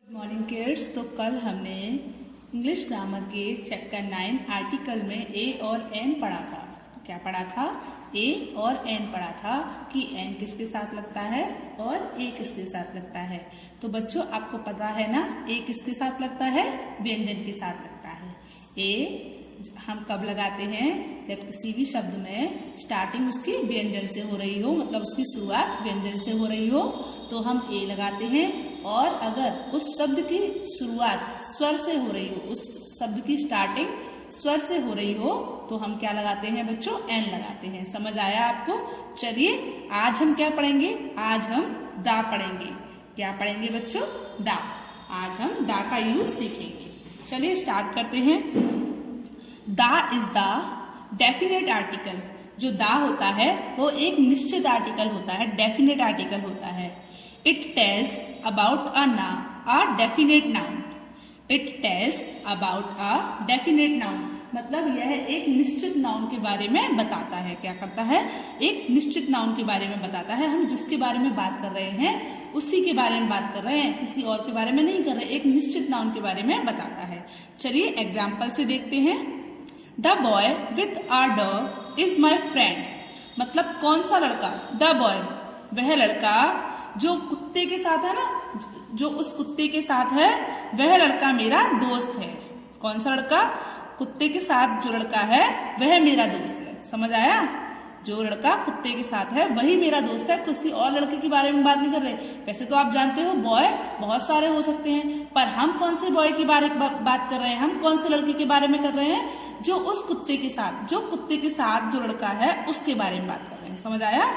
Morning kids. तो कल हमने इंग्लिश ग्रामर के चैप्टर 9 आर्टिकल में ए और एन पढ़ा था। तो क्या पढ़ा था? ए और एन पढ़ा था कि एन किसके साथ लगता है और ए किसके साथ लगता है। तो बच्चों आपको पता है ना, ए किसके साथ लगता है? व्यंजन के साथ लगता है। ए हम कब लगाते हैं? जब किसी भी शब्द में स्टार्टिंग उसकी व्यंजन से हो रही हो, मतलब उसकी शुरुआत व्यंजन से हो रही हो तो हम ए लगाते हैं। और अगर उस शब्द की शुरुआत स्वर से हो रही हो, उस शब्द की स्टार्टिंग स्वर से हो रही हो तो हम क्या लगाते हैं बच्चों? एन लगाते हैं। समझ आया आपको? चलिए आज हम क्या पढ़ेंगे? आज हम दा पढ़ेंगे। क्या पढ़ेंगे बच्चों? दा। आज हम दा का यूज सीखेंगे। चलिए स्टार्ट करते हैं। दा इज द डेफिनेट आर्टिकल। जो दा होता है वो एक निश्चित आर्टिकल होता है, डेफिनेट आर्टिकल होता है। It tells about a definite noun. It tells about a definite noun, मतलब यह एक निश्चित नाउन के बारे में बताता है। क्या करता है? एक निश्चित नाउन के बारे में बताता है। हम जिसके बारे में बात कर रहे हैं उसी के बारे में बात कर रहे हैं, किसी और के बारे में नहीं कर रहे। एक निश्चित नाउन के बारे में बताता है। चलिए एग्जाम्पल से देखते हैं। The boy with a dog is my friend, मतलब कौन सा लड़का? द बॉय, वह लड़का जो कुत्ते के साथ है ना, जो उस कुत्ते के साथ है वह लड़का मेरा दोस्त है। कौन सा लड़का? कुत्ते के साथ जो लड़का है वह मेरा दोस्त है। समझ आया? जो लड़का कुत्ते के साथ है वही मेरा दोस्त है, किसी और लड़के के बारे में बात नहीं कर रहे। वैसे तो आप जानते हो बॉय बहुत सारे हो सकते हैं, पर हम कौन से बॉय के बारे में बात कर रहे हैं? हम कौन से लड़के के बारे में कर रहे हैं? जो उस कुत्ते के साथ, जो कुत्ते के साथ जो लड़का है उसके बारे में बात कर रहे हैं। समझ आया?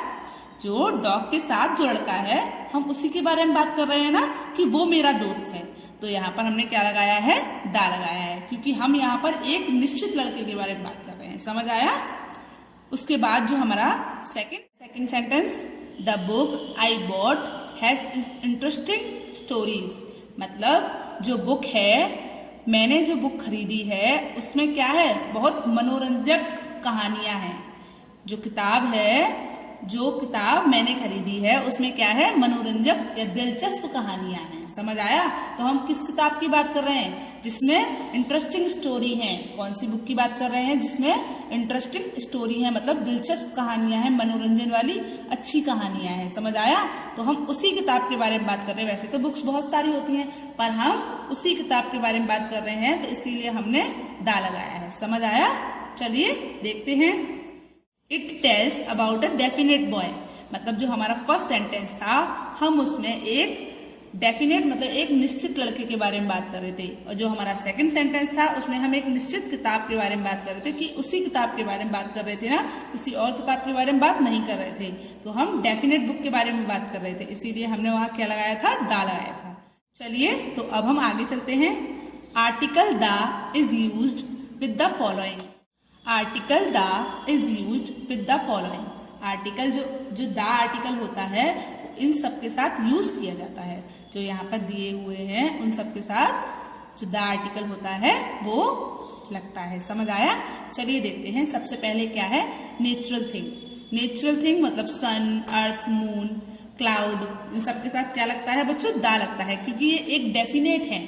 जो डॉग के साथ जो लड़का है हम उसी के बारे में बात कर रहे हैं ना, कि वो मेरा दोस्त है। तो यहाँ पर हमने क्या लगाया है? दा लगाया है, क्योंकि हम यहाँ पर एक निश्चित लड़के के बारे में बात कर रहे हैं। समझ आया? उसके बाद जो हमारा second sentence, the book I bought has interesting stories, मतलब जो बुक है, मैंने जो बुक खरीदी है उसमें क्या है? बहुत मनोरंजक कहानियां हैं। जो किताब है, जो किताब मैंने खरीदी है उसमें क्या है? मनोरंजक या दिलचस्प कहानियां हैं। समझ आया? तो हम किस किताब की बात कर रहे हैं? जिसमें इंटरेस्टिंग स्टोरी है। कौन सी बुक की बात कर रहे हैं? जिसमें इंटरेस्टिंग स्टोरी है, मतलब दिलचस्प कहानियां हैं, मनोरंजन वाली अच्छी कहानियां हैं। समझ आया? तो हम उसी किताब के बारे में बात कर रहे हैं। वैसे तो बुक्स बहुत सारी होती हैं, पर हम उसी किताब के बारे में बात कर रहे हैं, तो इसीलिए हमने दा लगाया है। समझ आया? चलिए देखते हैं। It tells about a definite boy, मतलब जो हमारा फर्स्ट सेंटेंस था हम उसमें एक डेफिनेट मतलब एक निश्चित लड़के के बारे में बात कर रहे थे, और जो हमारा सेकंड सेंटेंस था उसमें हम एक निश्चित किताब के बारे में बात कर रहे थे, कि उसी किताब के बारे में बात कर रहे थे ना, किसी और किताब के बारे में बात नहीं कर रहे थे। तो हम डेफिनेट बुक के बारे में बात कर रहे थे, इसीलिए हमने वहां क्या लगाया था? दा लगाया था। चलिए तो अब हम आगे चलते हैं। Article the is used with the following. Article the is used with the following. Article जो दा आर्टिकल होता है इन सब के साथ यूज किया जाता है। जो यहाँ पर दिए हुए हैं उन सब के साथ जो दा आर्टिकल होता है वो लगता है। समझ आया? चलिए देखते हैं। सबसे पहले क्या है? Natural thing. नेचुरल थिंग मतलब सन, अर्थ, मून, क्लाउड, इन सब के साथ क्या लगता है बच्चों? दा लगता है, क्योंकि ये एक डेफिनेट है,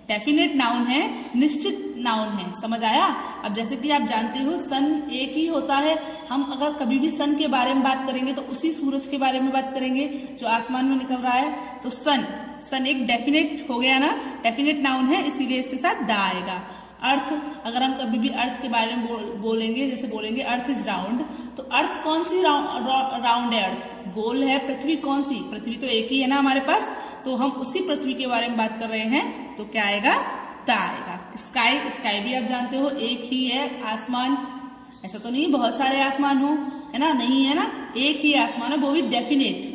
डेफिनेट नाउन है, निश्चित नाउन है। समझ आया? अब जैसे कि आप जानते हो सन एक ही होता है। हम अगर कभी भी सन के बारे में बात करेंगे तो उसी सूरज के बारे में बात करेंगे जो आसमान में निकल रहा है। तो सन एक डेफिनेट हो गया ना, डेफिनेट नाउन है, इसीलिए इसके साथ दा आएगा। अर्थ, अगर हम कभी भी अर्थ के बारे में बोलेंगे, जैसे बोलेंगे अर्थ इज राउंड, तो अर्थ कौन सी राउंड है? अर्थ गोल है। पृथ्वी कौन सी? पृथ्वी तो एक ही है ना हमारे पास, तो हम उसी पृथ्वी के बारे में बात कर रहे हैं, तो क्या आएगा? दा आएगा। स्काई भी आप जानते हो एक ही है आसमान, ऐसा तो नहीं बहुत सारे आसमान हो, है ना? नहीं है ना, एक ही आसमान है, वो भी डेफिनेट।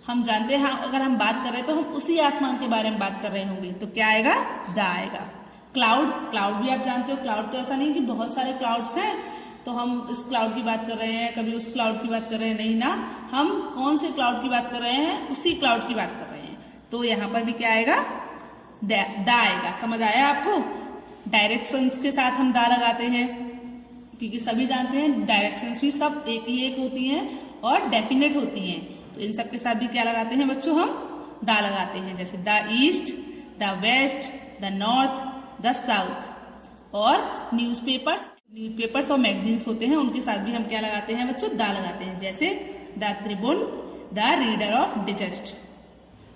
हम जानते हैं अगर हम बात कर रहे हैं तो हम उसी आसमान के बारे में बात कर रहे होंगे, तो क्या आएगा? दा आएगा। क्लाउड भी आप जानते हो, क्लाउड तो ऐसा नहीं कि बहुत सारे क्लाउड्स हैं तो हम इस क्लाउड की बात कर रहे हैं, कभी उस क्लाउड की बात कर रहे हैं, नहीं ना, हम कौन से क्लाउड की बात कर रहे हैं? उसी क्लाउड की बात कर रहे हैं। तो यहाँ पर भी क्या आएगा? दा आएगा। समझ आया आपको? डायरेक्शंस के साथ हम दा लगाते हैं, क्योंकि सभी जानते हैं डायरेक्शंस भी सब एक होती हैं और डेफिनेट होती हैं। तो इन सब के साथ भी क्या लगाते हैं बच्चों? हम दा लगाते हैं। जैसे the east, the west, the north, the south. और न्यूज़पेपर्स और मैगजीन्स होते हैं, उनके साथ भी हम क्या लगाते हैं बच्चों, द लगाते हैं। जैसे the Tribune, the reader of digest.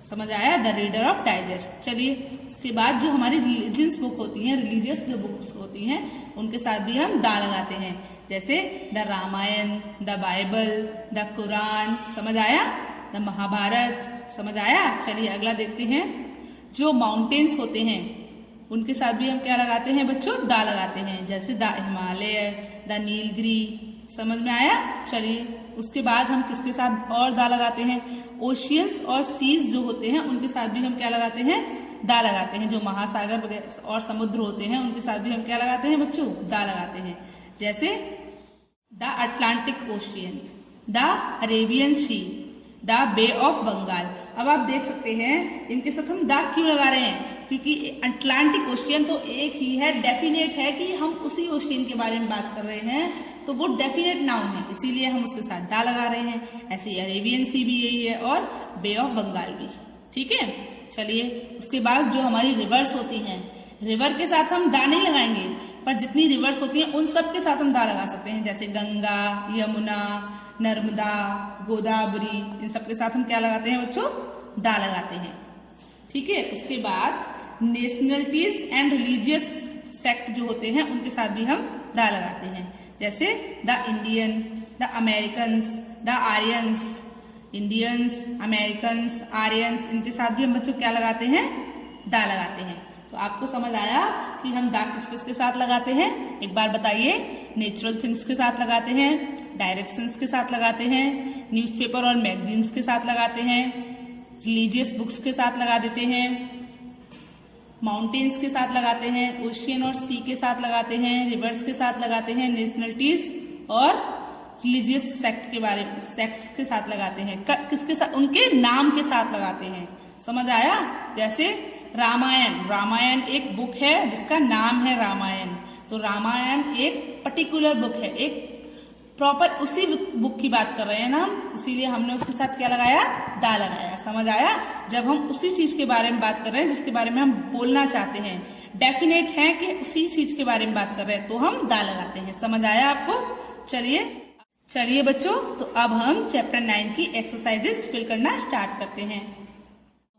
समझ आया, द रीडर ऑफ डाइजेस्ट। चलिए उसके बाद जो हमारी रिलीजियस बुक होती हैं, रिलीजियस जो बुक्स होती हैं, उनके साथ भी हम द लगाते हैं। जैसे the Ramayan, the Bible, the Quran. समझ आया, द महाभारत। समझ आया। चलिए अगला देखते हैं। जो माउंटेन्स होते हैं उनके साथ भी हम क्या लगाते हैं बच्चों, द लगाते हैं। जैसे द हिमालय, द नीलगिरी। समझ में आया। चलिए उसके बाद हम किसके साथ और द लगाते हैं, ओशियंस और सीज जो होते हैं उनके साथ भी हम क्या लगाते हैं, द लगाते हैं। जो महासागर और समुद्र होते हैं उनके साथ भी हम क्या लगाते हैं बच्चों, द लगाते हैं। जैसे the Atlantic Ocean, the Arabian Sea, the Bay of Bengal. अब आप देख सकते हैं इनके साथ हम द क्यों लगा रहे हैं, क्योंकि अटलांटिक ओशियन तो एक ही है, डेफिनेट है कि हम उसी ओशियन के बारे में बात कर रहे हैं, तो वो डेफिनेट नाउन है, इसीलिए हम उसके साथ द लगा रहे हैं। ऐसे अरेबियन सी भी यही है और बे ऑफ बंगाल भी। ठीक है। चलिए उसके बाद जो हमारी रिवर्स होती हैं, रिवर के साथ हम द नहीं लगाएंगे, पर जितनी रिवर्स होती हैं उन सब के साथ हम द लगा सकते हैं। जैसे गंगा, यमुना, नर्मदा, गोदावरी, इन सब के साथ हम क्या लगाते हैं बच्चों, द लगाते हैं। ठीक है। उसके बाद नेशनलिटीज एंड रिलीजियस सेक्ट जो होते हैं उनके साथ भी हम द लगाते हैं। जैसे the Indian, the Americans, the Aryans. Indians, Americans, Aryans, इनके साथ भी हम बच्चों क्या लगाते हैं, द लगाते हैं। तो आपको समझ आया कि हम द किस किस के साथ लगाते हैं, एक बार बताइए। नेचुरल थिंग्स के साथ लगाते हैं, डायरेक्शंस के साथ लगाते हैं, न्यूज़पेपर और मैगजीन्स के साथ लगाते हैं, रिलीजियस बुक्स के साथ लगा देते हैं, माउंटेन्स के साथ लगाते हैं, ओशियन और सी के साथ लगाते हैं, रिवर्स के साथ लगाते हैं, नेशनलिटीज और रिलीजियस सेक्ट के बारे में, सेक्ट्स के साथ लगाते हैं। किसके साथ, उनके नाम के साथ लगाते हैं। समझ आया। जैसे रामायण, रामायण एक बुक है जिसका नाम है रामायण, तो रामायण एक पर्टिकुलर बुक है, एक प्रॉपर उसी बुक की बात कर रहे हैं ना हम, इसीलिए हमने उसके साथ क्या लगाया, द लगाया। समझ आया। जब हम उसी चीज के बारे में बात कर रहे हैं जिसके बारे में हम बोलना चाहते हैं, डेफिनेट है कि उसी चीज के बारे में बात कर रहे हैं, तो हम द लगाते हैं। समझ आया आपको। चलिए बच्चों, तो अब हम चैप्टर 9 की एक्सरसाइजेस फिल करना स्टार्ट करते हैं।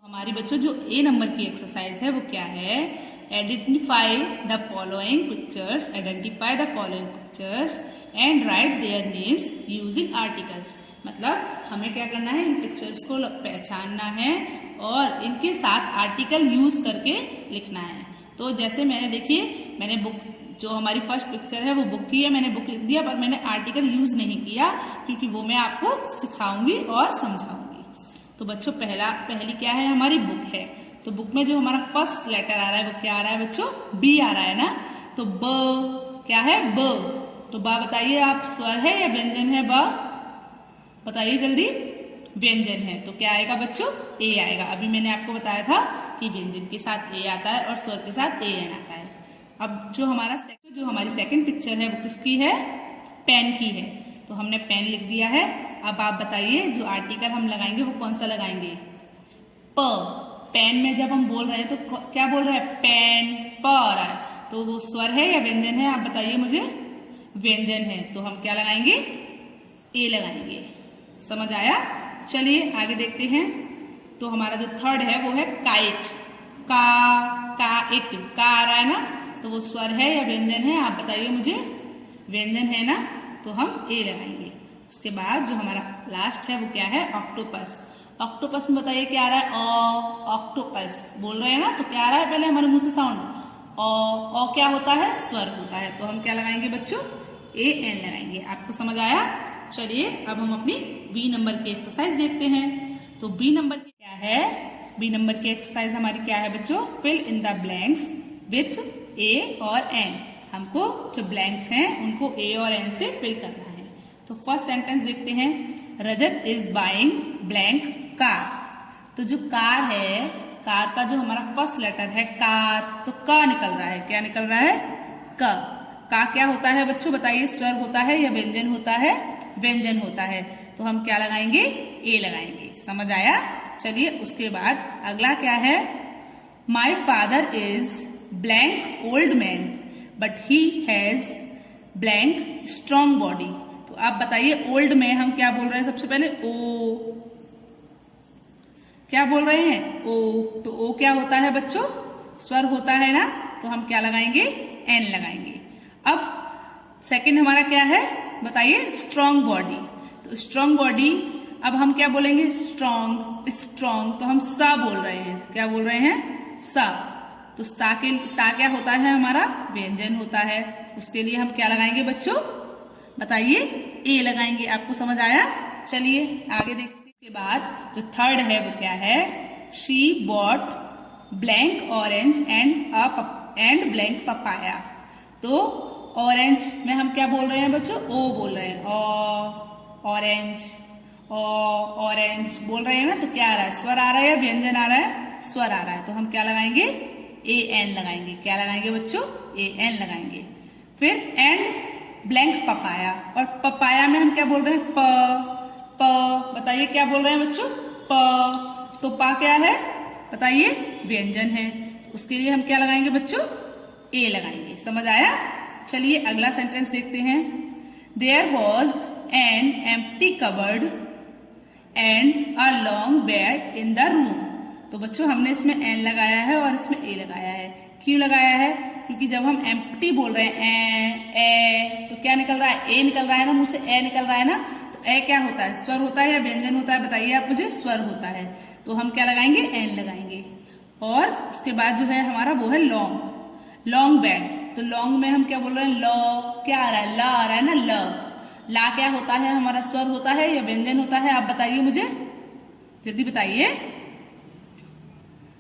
हमारी बच्चों जो ए नंबर की एक्सरसाइज है वो क्या है, identify the following pictures, identify the following pictures and right their names using articles. मतलब हमें क्या करना है, इन पिक्चर्स को पहचानना है और इनके साथ आर्टिकल यूज करके लिखना है। तो जैसे मैंने देखिए, मैंने बुक, जो हमारी फर्स्ट पिक्चर है वो बुक की है, मैंने बुक लिख दिया, पर मैंने आर्टिकल यूज नहीं किया क्योंकि वो मैं आपको सिखाऊंगी और समझाऊंगी। तो बच्चों पहली क्या है, हमारी बुक है। तो बुक में जो हमारा फर्स्ट लेटर आ रहा है वो क्या आ रहा है बच्चों, बी आ रहा है ना। तो ब क्या है, ब। तो बा बताइए आप, स्वर है या व्यंजन है, बा बताइए जल्दी। व्यंजन है, तो क्या आएगा बच्चों, ए आएगा। अभी मैंने आपको बताया था कि व्यंजन के साथ ए आता है और स्वर के साथ ए एन आता है। अब जो हमारी सेकंड पिक्चर है वो किसकी है, पेन की है, तो हमने पेन लिख दिया है। अब आप बताइए जो आर्टिकल हम लगाएंगे वो कौन सा लगाएंगे, प। पेन में जब हम बोल रहे हैं तो क्या बोल रहे हैं, पेन, प आ रहा है, तो वो स्वर है या व्यंजन है, आप बताइए मुझे। व्यंजन है, तो हम क्या लगाएंगे, ए लगाएंगे। समझ आया। चलिए आगे देखते हैं। तो हमारा जो थर्ड है वो है काइट, काइट, का आ रहा है ना, तो वो स्वर है या व्यंजन है, आप बताइए मुझे। व्यंजन है ना, तो हम ए लगाएंगे। उसके बाद जो हमारा लास्ट है वो क्या है, ऑक्टोपस। ऑक्टोपस में बताइए क्या आ रहा है, ऑक्टोपस बोल रहे हैं ना, तो क्या आ रहा है पहले हमारे मुंह से साउंड, ओ क्या होता है, स्वर होता है, तो हम क्या लगाएंगे बच्चों, ए एन लगाएंगे। आपको समझ आया। चलिए अब हम अपनी बी नंबर की एक्सरसाइज देखते हैं। तो बी नंबर की क्या है, बी नंबर की एक्सरसाइज हमारी क्या है बच्चों, fill in the blanks with A और एन। हमको जो ब्लैंक्स हैं उनको ए और एन से फिल करना है। तो फर्स्ट सेंटेंस देखते हैं, रजत इज बाइंग ब्लैंक कार। तो जो कार है, कार का जो हमारा फर्स्ट लेटर है कार, तो क निकल रहा है, क्या निकल रहा है, क। का क्या होता है बच्चों बताइए, स्वर होता है या व्यंजन होता है, व्यंजन होता है, तो हम क्या लगाएंगे, ए लगाएंगे। समझ आया। चलिए उसके बाद अगला क्या है, my father is blank old man but he has blank strong body. तो आप बताइए ओल्ड में हम क्या बोल रहे हैं? सबसे पहले ओ, क्या बोल रहे हैं? ओ। तो ओ क्या होता है बच्चों? स्वर होता है ना, तो हम क्या लगाएंगे? एन लगाएंगे। अब सेकंड हमारा क्या है बताइए? Strong body. तो स्ट्रॉन्ग बॉडी, अब हम क्या बोलेंगे? स्ट्रॉन्ग, स्ट्रॉन्ग, तो हम सा बोल रहे हैं। क्या बोल रहे हैं? सा। तो सा क्या होता है? हमारा व्यंजन होता है। उसके लिए हम क्या लगाएंगे बच्चों? बताइए, ए लगाएंगे। आपको समझ आया? चलिए आगे देखते हैं। के बाद जो थर्ड है वो क्या है? She bought blank orange and blank papaya. तो ऑरेंज में हम क्या बोल रहे हैं बच्चों? ओ बोल रहे हैं। ऑरेंज, ऑरेंज बोल रहे हैं ना, तो क्या आ रहा है? स्वर आ रहा है या व्यंजन आ रहा है? स्वर आ रहा है। तो हम क्या लगाएंगे? ए एन लगाएंगे। क्या लगाएंगे बच्चों? ए एन लगाएंगे। फिर एंड ब्लैंक पपाया, और पपाया में हम क्या बोल रहे हैं? प। बताइए क्या बोल रहे हैं बच्चों? प। तो पा क्या है बताइए? व्यंजन है। उसके लिए हम क्या लगाएंगे बच्चों? ए लगाएंगे। समझ आया? चलिए अगला सेंटेंस देखते हैं। There was an empty cupboard and a long bed in the room. तो बच्चों हमने इसमें एन लगाया है और इसमें ए लगाया है। क्यों लगाया है? क्योंकि जब हम एम्प्टी बोल रहे हैं ए, तो क्या निकल रहा है? ए निकल रहा है ना, मुंह से ए निकल रहा है ना। तो ए क्या होता है? स्वर होता है या व्यंजन होता है? बताइए आप मुझे। स्वर होता है। तो हम क्या लगाएंगे? एन लगाएंगे। और उसके बाद जो है हमारा वो है लॉन्ग, लॉन्ग बेड। तो लॉन्ग में हम क्या बोल रहे हैं? लॉ। क्या आ रहा है? ला आ रहा है ना, ल। ला क्या होता है? हमारा स्वर होता है या व्यंजन होता है? आप बताइए मुझे, जल्दी बताइए।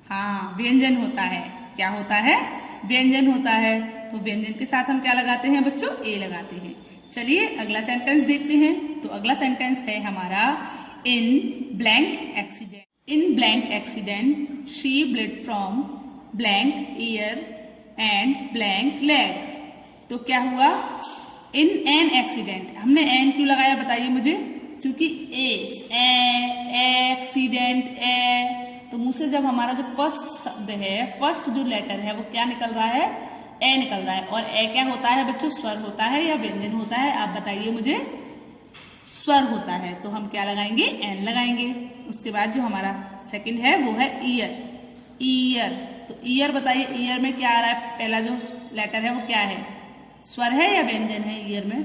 हाँ, व्यंजन होता है। क्या होता है? व्यंजन होता है। तो व्यंजन के साथ हम क्या लगाते हैं बच्चों? ए लगाते हैं। चलिए अगला सेंटेंस देखते हैं। तो अगला सेंटेंस है हमारा in blank accident. In blank accident she blood from blank year and blank leg. तो क्या हुआ? इन एन एक्सीडेंट। हमने एन क्यों लगाया बताइए मुझे? क्योंकि एक्सीडेंट ए, तो मुंह से जब हमारा जो फर्स्ट शब्द है, फर्स्ट जो लेटर है, वो क्या निकल रहा है? ए निकल रहा है। और ए क्या होता है बच्चों? स्वर होता है या व्यंजन होता है? आप बताइए मुझे। स्वर होता है। तो हम क्या लगाएंगे? एन लगाएंगे। उसके बाद जो हमारा सेकंड है वो है ईयर। ईयर, तो ईयर बताइए, ईयर में क्या आ रहा है? पहला जो लेटर है वो क्या है? स्वर है या व्यंजन है? ईयर में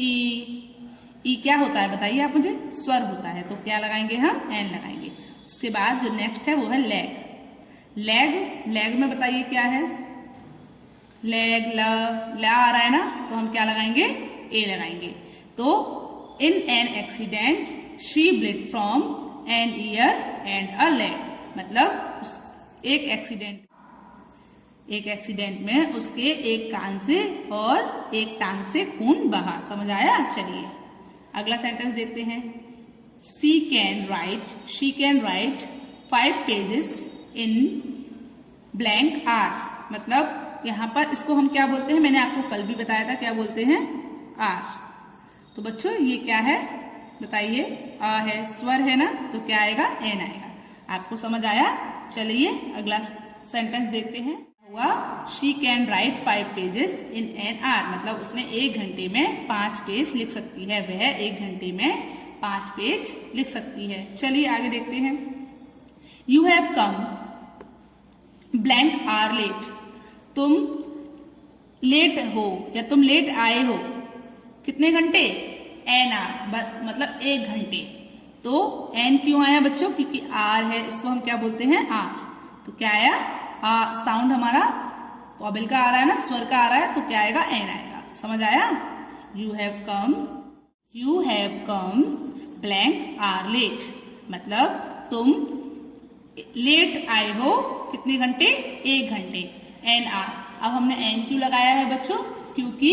ई क्या होता है बताइए आप मुझे? स्वर होता है। तो क्या लगाएंगे हम? एन लगाएंगे। उसके बाद जो नेक्स्ट है वो है लेग। लेग में बताइए क्या है? लेग, ला आ रहा है ना, तो हम क्या लगाएंगे? ए लगाएंगे। तो in an accident she blood from an ear and a leg. मतलब एक एक्सीडेंट में उसके एक कान से और एक टांग से खून बहा। समझ आया? चलिए अगला सेंटेंस देखते हैं। She can write 5 pages in blank hour. मतलब यहाँ पर इसको हम क्या बोलते हैं? मैंने आपको कल भी बताया था, क्या बोलते हैं? आर। तो बच्चों ये क्या है बताइए? आ है, स्वर है ना, तो क्या आएगा? एन आएगा। आपको समझ आया? चलिए अगला सेंटेंस देखते हैं। हुआ she can write 5 pages in an hour. मतलब उसने 1 घंटे में 5 पेज लिख सकती है। वह 1 घंटे में 5 पेज लिख सकती है। चलिए आगे देखते हैं। You have come blank hour late. तुम लेट हो या तुम लेट आए हो। कितने घंटे? एन आर, मतलब 1 घंटे। तो एन क्यों आया बच्चों? क्योंकि आर है, इसको हम क्या बोलते हैं? आर। तो क्या आया? साउंड हमारा वॉबल का आ रहा है ना, स्वर का आ रहा है, तो क्या आएगा? एन आएगा। समझ आया? You have come blank hour late. मतलब तुम लेट आए हो कितने घंटे? 1 घंटे। An hour. अब हमने एन क्यों लगाया है बच्चों? क्योंकि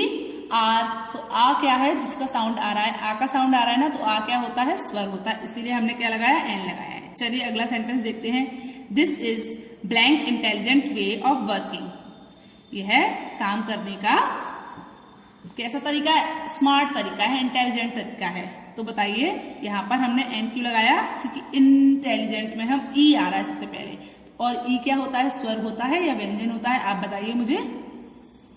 आर, तो आ क्या है? जिसका साउंड आ रहा है, आ का साउंड आ रहा है ना, तो आ क्या होता है? स्वर होता है। इसीलिए हमने क्या लगाया? एन लगाया है। चलिए अगला सेंटेंस देखते हैं। This is blank intelligent way of working. यह है काम करने का कैसा तरीका है? स्मार्ट तरीका है, इंटेलिजेंट तरीका है। तो बताइए यहाँ पर हमने एन क्यों लगाया? क्योंकि इंटेलिजेंट में हम ई आ रहा है सबसे पहले। और ई क्या होता है, स्वर होता है या व्यंजन होता है, आप बताइए मुझे,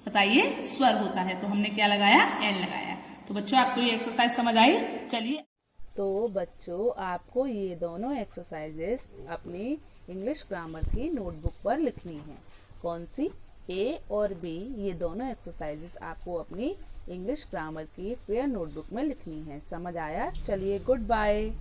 बताइए। स्वर होता है, तो हमने क्या लगाया, एन लगाया। तो बच्चों आपको ये एक्सरसाइज समझ आई। चलिए, तो बच्चों आपको ये दोनों एक्सरसाइजेस अपनी इंग्लिश ग्रामर की नोटबुक पर लिखनी है। कौन सी, ए और बी, ये दोनों एक्सरसाइजेस आपको अपनी इंग्लिश ग्रामर की फेयर नोटबुक में लिखनी है। समझ आया? चलिए, गुड बाय।